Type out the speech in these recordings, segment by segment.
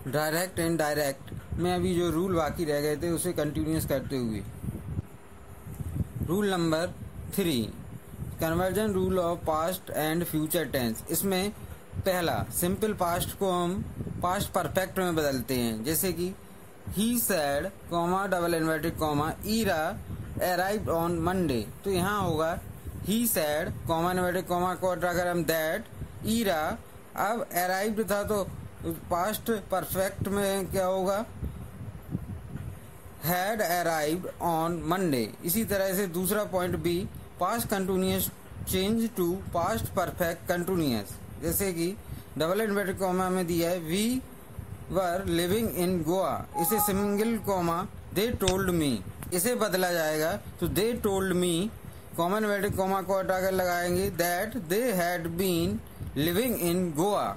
Direct and direct में अभी जो रूल बाकी रह गए थे उसे कंटिन्यूस करते हुए rule number 3, conversion rule of past and future tense. इसमें पहला सिंपल पास्ट को हम पास्ट परफेक्ट में बदलते हैं, जैसे कि he said comma double inverted comma Ira arrived on Monday. तो यहाँ होगा he said comma inverted comma को अगर हम दैट ईरा, अब अराइव्ड था तो पास्ट परफेक्ट में क्या होगा, हैड अराइव्ड ऑन मंडे। इसी तरह से दूसरा point B, past continuous change to past perfect continuous, जैसे कि डबल इन्वर्टेड कॉमा में दिया है we were living in Goa, इसे single comma they told me, इसे बदला जाएगा तो they told me comma inverted comma को हटाकर लगाएंगे that they had been living in Goa.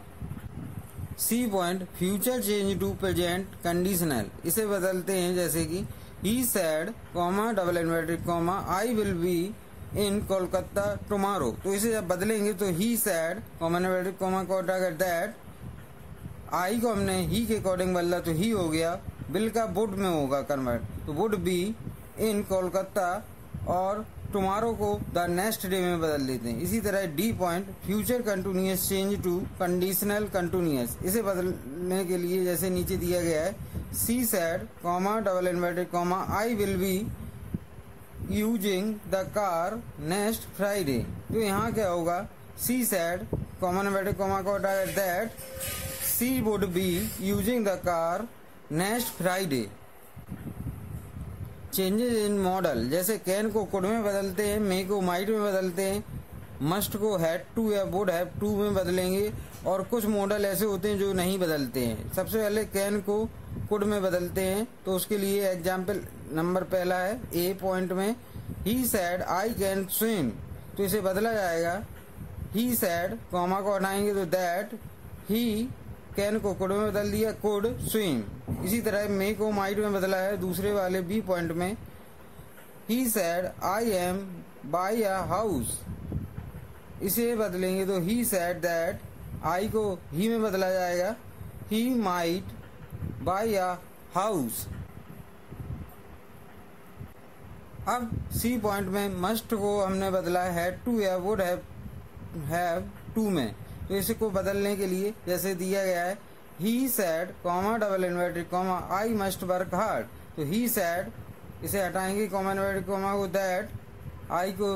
C point, future change to present conditional, इसे बदलते हैं जैसे कि he said comma double inverted comma I will be in Kolkata tomorrow. तो इसे जब बदलेंगे तो he said comma inverted comma को हटाकर दैट, आई को हमने ही के अकॉर्डिंग बदला तो ही हो गया, बिल का वुड में होगा कन्वर्ट, तो वुड बी इन कोलकाता, और टुमारो को द नेक्स्ट डे में बदल देते हैं। इसी तरह D point, future continuous change to conditional continuous, इसे बदलने के लिए जैसे नीचे दिया गया है she said comma double inverted comma I will be using the car next Friday. तो यहाँ क्या होगा, she said comma inverted comma को हटाकर that she would be using the car next Friday. Changes in model, जैसे can को could में बदलते हैं, मे को माइट में बदलते हैं, मस्ट को हैड टू या वुड हैव टू में बदलेंगे, और कुछ मॉडल ऐसे होते हैं जो नहीं बदलते हैं। सबसे पहले कैन को कुड में बदलते हैं, तो उसके लिए एग्जाम्पल नंबर पहला है ए पॉइंट में he said I can swim, तो इसे बदला जाएगा ही सैड कॉमा को हटाएंगे तो दैट ही कैन को कुड में बदल दिया कुड स्विम। इसी तरह मे को माइट में बदला है दूसरे वाले बी पॉइंट में he said I am buy a house, इसे बदलेंगे तो ही सैड दैट आई को ही में बदला जाएगा he might buy a house. अब सी पॉइंट में मस्ट को हमने बदला हैड टू या वुड हैव टू में, तो इसे को बदलने के लिए जैसे दिया गया है he said comma double inverted comma I must work hard, तो ही सैड इसे हटाएंगे कॉमा इन्वर्टेड कॉमा को दैट आई को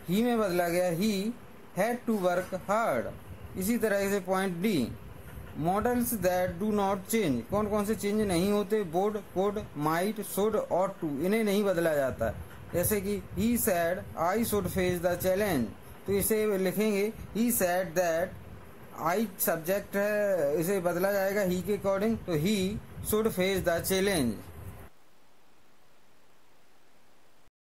ही में बदला गया he had to work hard. इसी तरह से point d, modals that do not change, कौन कौन से चेंज नहीं होते, would could might should ought to, इन्हें नहीं बदला जाता। जैसे कि he said I should face the challenge, तो इसे लिखेंगे ही सैड दैट आई सब्जेक्ट है, इसे बदला जाएगा ही के अकॉर्डिंग, तो he should face the challenge.